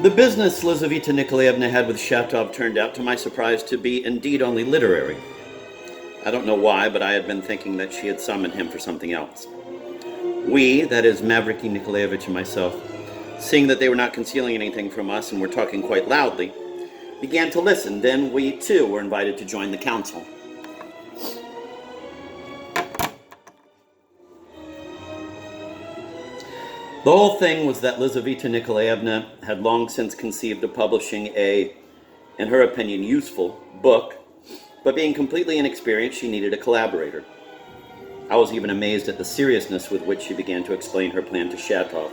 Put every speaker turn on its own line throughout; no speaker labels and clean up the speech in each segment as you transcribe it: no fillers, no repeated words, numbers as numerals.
The business Lizaveta Nikolaevna had with Shatov turned out, to my surprise, to be indeed only literary. I don't know why, but I had been thinking that she had summoned him for something else. We, that is Mavriky Nikolaevich and myself, seeing that they were not concealing anything from us and were talking quite loudly, began to listen. Then we, too, were invited to join the council. The whole thing was that Lizaveta Nikolaevna had long since conceived of publishing a, in her opinion, useful book, but being completely inexperienced, she needed a collaborator. I was even amazed at the seriousness with which she began to explain her plan to Shatov.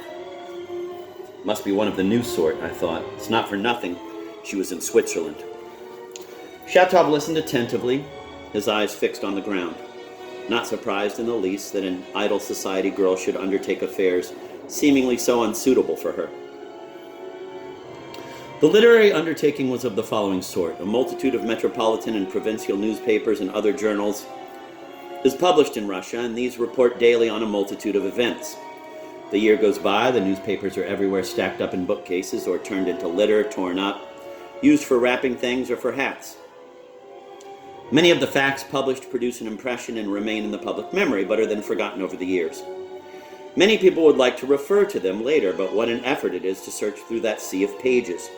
Must be one of the new sort, I thought. It's not for nothing she was in Switzerland. Shatov listened attentively, his eyes fixed on the ground, not surprised in the least that an idle society girl should undertake affairs seemingly so unsuitable for her. The literary undertaking was of the following sort. A multitude of metropolitan and provincial newspapers and other journals is published in Russia, and these report daily on a multitude of events. The year goes by, the newspapers are everywhere stacked up in bookcases or turned into litter, torn up, used for wrapping things or for hats. Many of the facts published produce an impression and remain in the public memory, but are then forgotten over the years. Many people would like to refer to them later, but what an effort it is to search through that sea of pages,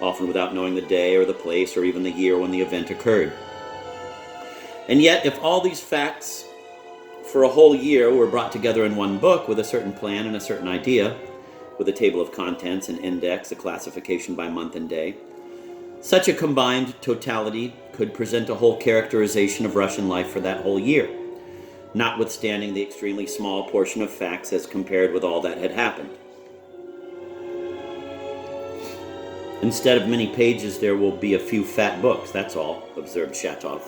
often without knowing the day or the place or even the year when the event occurred. And yet, if all these facts for a whole year were brought together in one book with a certain plan and a certain idea, with a table of contents, an index, a classification by month and day, such a combined totality could present a whole characterization of Russian life for that whole year, notwithstanding the extremely small portion of facts as compared with all that had happened. Instead of many pages, there will be a few fat books, that's all, observed Shatov.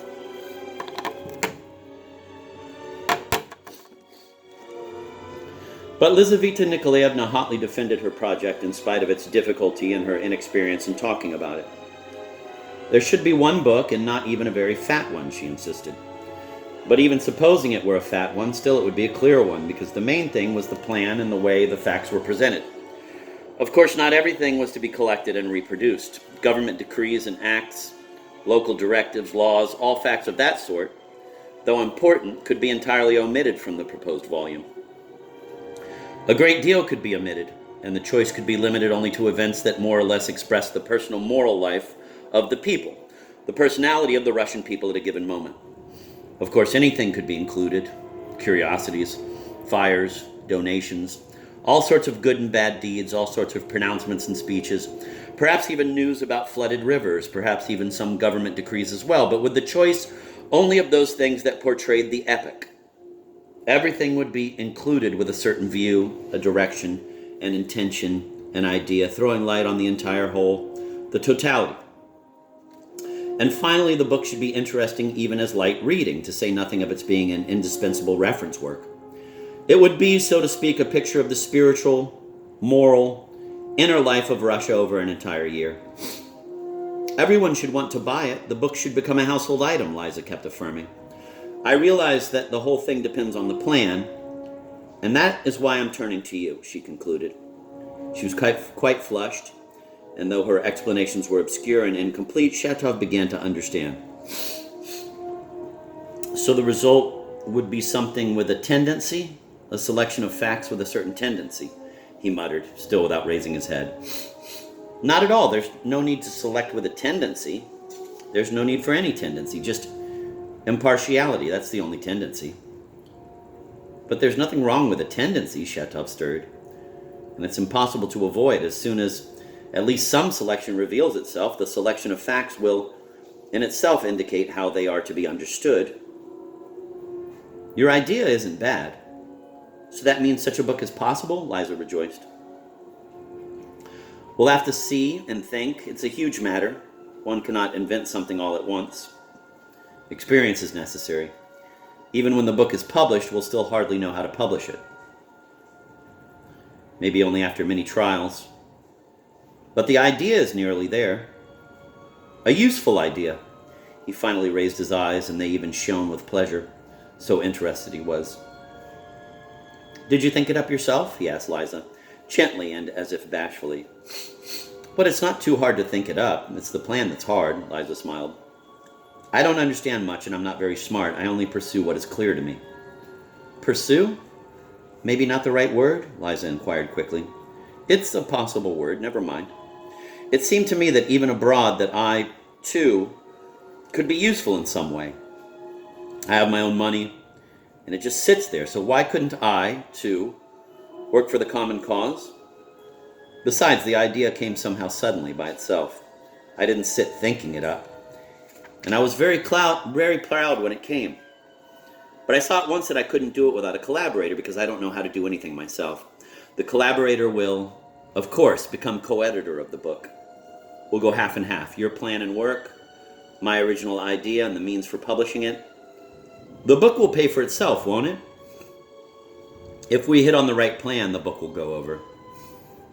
But Lizaveta Nikolaevna hotly defended her project in spite of its difficulty and her inexperience in talking about it. There should be one book, and not even a very fat one, she insisted. But even supposing it were a fat one, still it would be a clear one, because the main thing was the plan and the way the facts were presented. Of course, not everything was to be collected and reproduced. Government decrees and acts, local directives, laws, all facts of that sort, though important, could be entirely omitted from the proposed volume. A great deal could be omitted, and the choice could be limited only to events that more or less express the personal moral life of the people, the personality of the Russian people at a given moment. Of course, anything could be included: curiosities, fires, donations, all sorts of good and bad deeds, all sorts of pronouncements and speeches, perhaps even news about flooded rivers, perhaps even some government decrees as well, but with the choice only of those things that portrayed the epoch. Everything would be included with a certain view, a direction, an intention, an idea, throwing light on the entire whole, the totality. And finally, the book should be interesting even as light reading, to say nothing of its being an indispensable reference work. It would be, so to speak, a picture of the spiritual, moral, inner life of Russia over an entire year. Everyone should want to buy it. The book should become a household item, Liza kept affirming. I realize that the whole thing depends on the plan, and that is why I'm turning to you, she concluded. She was quite flushed, and though her explanations were obscure and incomplete, Shatov began to understand. So the result would be something with a tendency, a selection of facts with a certain tendency, he muttered, still without raising his head. Not at all. There's no need to select with a tendency. There's no need for any tendency, just impartiality. That's the only tendency. But there's nothing wrong with a tendency, Shatov stirred, and it's impossible to avoid. As soon as at least some selection reveals itself, the selection of facts will in itself indicate how they are to be understood. Your idea isn't bad. So that means such a book is possible? Liza rejoiced. We'll have to see and think. It's a huge matter. One cannot invent something all at once. Experience is necessary. Even when the book is published, we'll still hardly know how to publish it. Maybe only after many trials. But the idea is nearly there. A useful idea. He finally raised his eyes, and they even shone with pleasure. So interested he was. Did you think it up yourself? He asked Liza, gently and as if bashfully. But it's not too hard to think it up. It's the plan that's hard, Liza smiled. I don't understand much, and I'm not very smart. I only pursue what is clear to me. Pursue? Maybe not the right word? Liza inquired quickly. It's a possible word, never mind. It seemed to me that even abroad that I, too, could be useful in some way. I have my own money, and it just sits there, so why couldn't I, too, work for the common cause? Besides, the idea came somehow suddenly by itself. I didn't sit thinking it up. And I was very proud when it came. But I saw at once that I couldn't do it without a collaborator because I don't know how to do anything myself. The collaborator will, of course, become co-editor of the book. We'll go half and half. Your plan and work, my original idea and the means for publishing it. The book will pay for itself, won't it? If we hit on the right plan, the book will go over.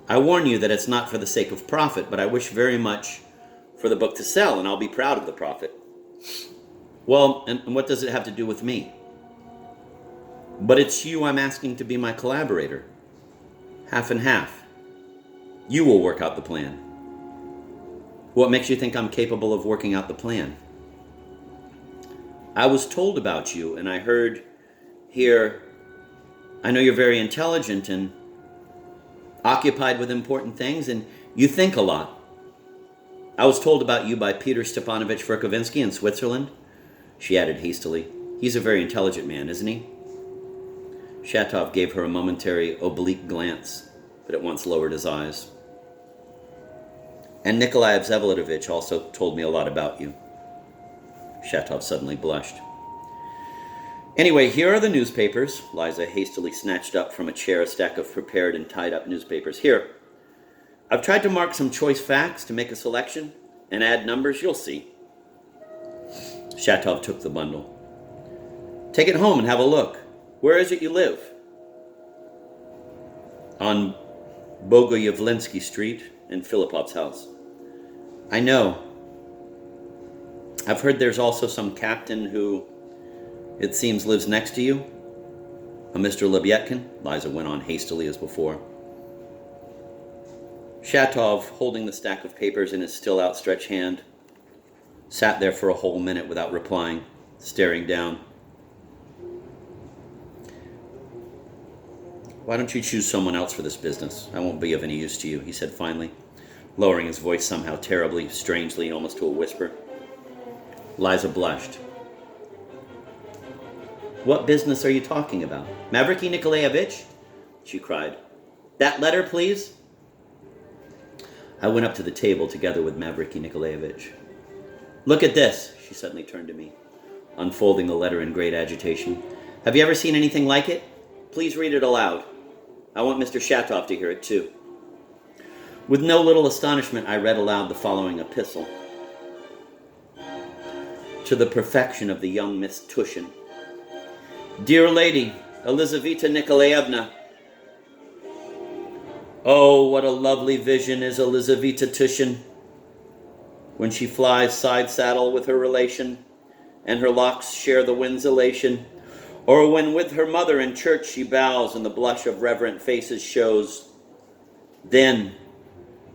I warn you that it's not for the sake of profit, but I wish very much for the book to sell, and I'll be proud of the profit. Well, and what does it have to do with me? But it's you I'm asking to be my collaborator. Half and half. You will work out the plan. What makes you think I'm capable of working out the plan? I was told about you, and I heard here, I know you're very intelligent and occupied with important things, and you think a lot. I was told about you by Peter Stepanovich Verkovensky in Switzerland. She added hastily, he's a very intelligent man, isn't he? Shatov gave her a momentary oblique glance, but at once lowered his eyes. And Nikolai Vsevolotovich also told me a lot about you. Shatov suddenly blushed. Anyway, here are the newspapers. Liza hastily snatched up from a chair a stack of prepared and tied up newspapers. Here. I've tried to mark some choice facts to make a selection and add numbers. You'll see. Shatov took the bundle. Take it home and have a look. Where is it you live? On Bogoyevlensky Street in Filipov's house. I know. I've heard there's also some captain who, it seems, lives next to you. A Mr. Lebyetkin, Liza went on hastily as before. Shatov, holding the stack of papers in his still outstretched hand, sat there for a whole minute without replying, staring down. Why don't you choose someone else for this business? I won't be of any use to you, he said finally, lowering his voice somehow terribly, strangely, almost to a whisper. Liza blushed. What business are you talking about? Mavriky Nikolaevich? She cried. That letter, please? I went up to the table together with Mavriky Nikolaevich. Look at this, she suddenly turned to me, unfolding the letter in great agitation. Have you ever seen anything like it? Please read it aloud. I want Mr. Shatov to hear it too. With no little astonishment, I read aloud the following epistle. To the perfection of the young Miss Tushin. Dear Lady, Elizaveta Nikolaevna. Oh, what a lovely vision is Elizaveta Tushin, when she flies side saddle with her relation, and her locks share the wind's elation, or when with her mother in church she bows, and the blush of reverent faces shows. Then,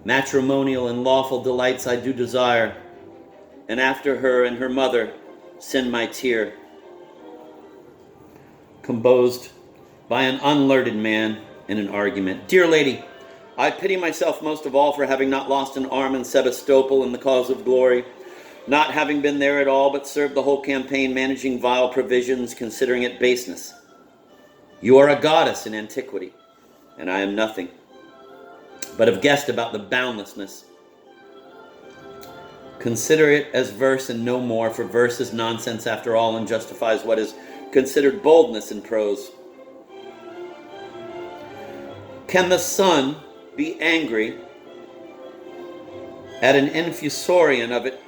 matrimonial and lawful delights I do desire, and after her and her mother send my tear. Composed by an unlearned man in an argument. Dear Lady, I pity myself most of all for having not lost an arm in Sebastopol in the cause of glory, not having been there at all, but served the whole campaign, managing vile provisions, considering it baseness. You are a goddess in antiquity, and I am nothing, but have guessed about the boundlessness. Consider it as verse and no more, for verse is nonsense after all, and justifies what is considered boldness in prose. Can the sun be angry at an infusorian of it,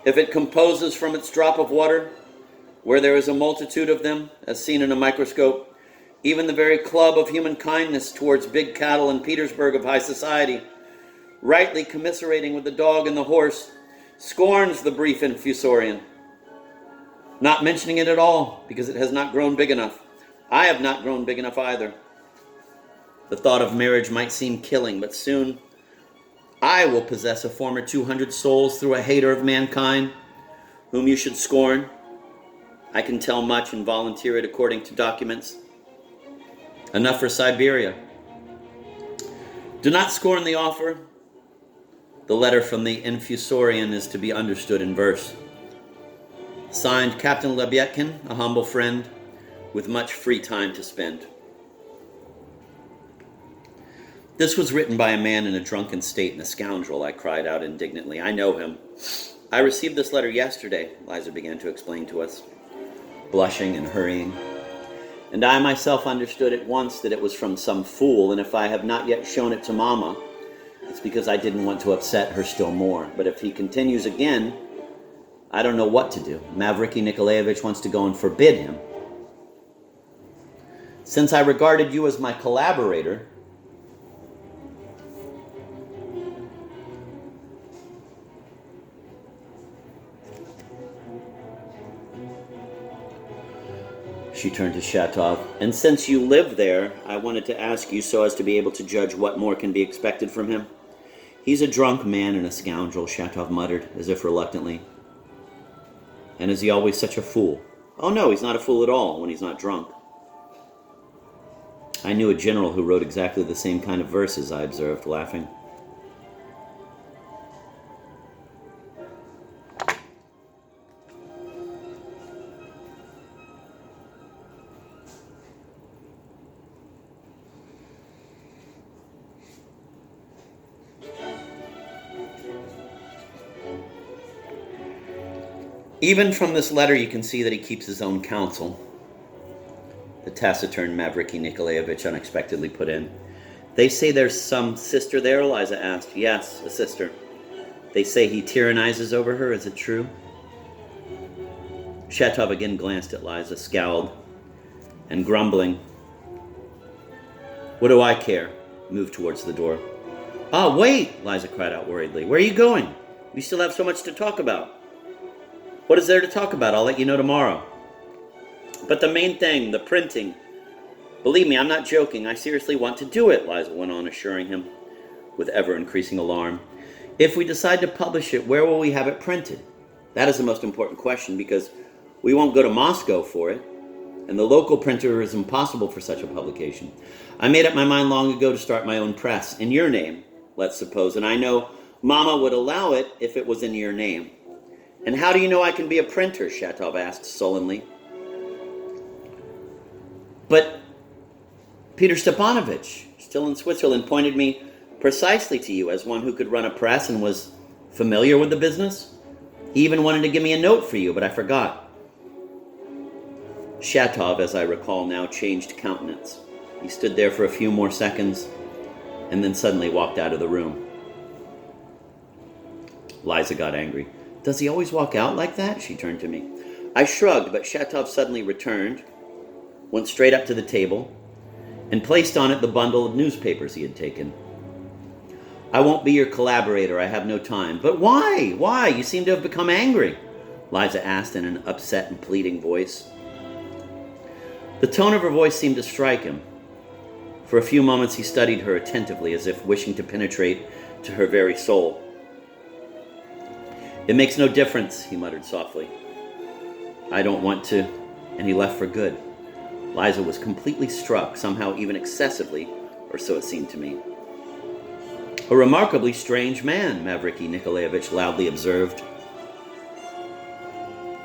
if it composes from its drop of water, where there is a multitude of them, as seen in a microscope, even the very club of human kindness towards big cattle in Petersburg of high society, rightly commiserating with the dog and the horse, scorns the brief infusorian, not mentioning it at all, because it has not grown big enough. I have not grown big enough either. The thought of marriage might seem killing, but soon I will possess a former 200 souls through a hater of mankind, whom you should scorn. I can tell much and volunteer it according to documents. Enough for Siberia. Do not scorn the offer. The letter from the Infusorian is to be understood in verse. Signed, Captain Lebyetkin, a humble friend, with much free time to spend. This was written by a man in a drunken state and a scoundrel, I cried out indignantly. I know him. I received this letter yesterday, Liza began to explain to us, blushing and hurrying. And I myself understood at once that it was from some fool, and if I have not yet shown it to Mama, it's because I didn't want to upset her still more. But if he continues again, I don't know what to do. Mavriky Nikolaevich wants to go and forbid him. Since I regarded you as my collaborator, she turned to Shatov, and since you live there, I wanted to ask you so as to be able to judge what more can be expected from him. He's a drunk man and a scoundrel, Shatov muttered, as if reluctantly. And is he always such a fool? Oh no, he's not a fool at all when he's not drunk. I knew a general who wrote exactly the same kind of verses, I observed, laughing. Even from this letter, you can see that he keeps his own counsel. The taciturn Mavriky Nikolaevich unexpectedly put in. They say there's some sister there, Liza asked. Yes, a sister. They say he tyrannizes over her. Is it true? Shatov again glanced at Liza, scowled, and grumbling. What do I care? Moved towards the door. Ah, wait, Liza cried out worriedly. Where are you going? We still have so much to talk about. What is there to talk about? I'll let you know tomorrow. But the main thing, the printing. Believe me, I'm not joking. I seriously want to do it, Liza went on, assuring him with ever-increasing alarm. If we decide to publish it, where will we have it printed? That is the most important question, because we won't go to Moscow for it, and the local printer is impossible for such a publication. I made up my mind long ago to start my own press, in your name, let's suppose, and I know Mama would allow it if it was in your name. And how do you know I can be a printer? Shatov asked sullenly. But Peter Stepanovich, still in Switzerland, pointed me precisely to you as one who could run a press and was familiar with the business. He even wanted to give me a note for you, but I forgot. Shatov, as I recall now, changed countenance. He stood there for a few more seconds and then suddenly walked out of the room. Liza got angry. Does he always walk out like that? She turned to me. I shrugged, but Shatov suddenly returned, went straight up to the table, and placed on it the bundle of newspapers he had taken. I won't be your collaborator. I have no time. But why? Why? You seem to have become angry, Liza asked in an upset and pleading voice. The tone of her voice seemed to strike him. For a few moments he studied her attentively, as if wishing to penetrate to her very soul. It makes no difference, he muttered softly. I don't want to, and he left for good. Liza was completely struck, somehow even excessively, or so it seemed to me. A remarkably strange man, Mavriky Nikolaevich loudly observed,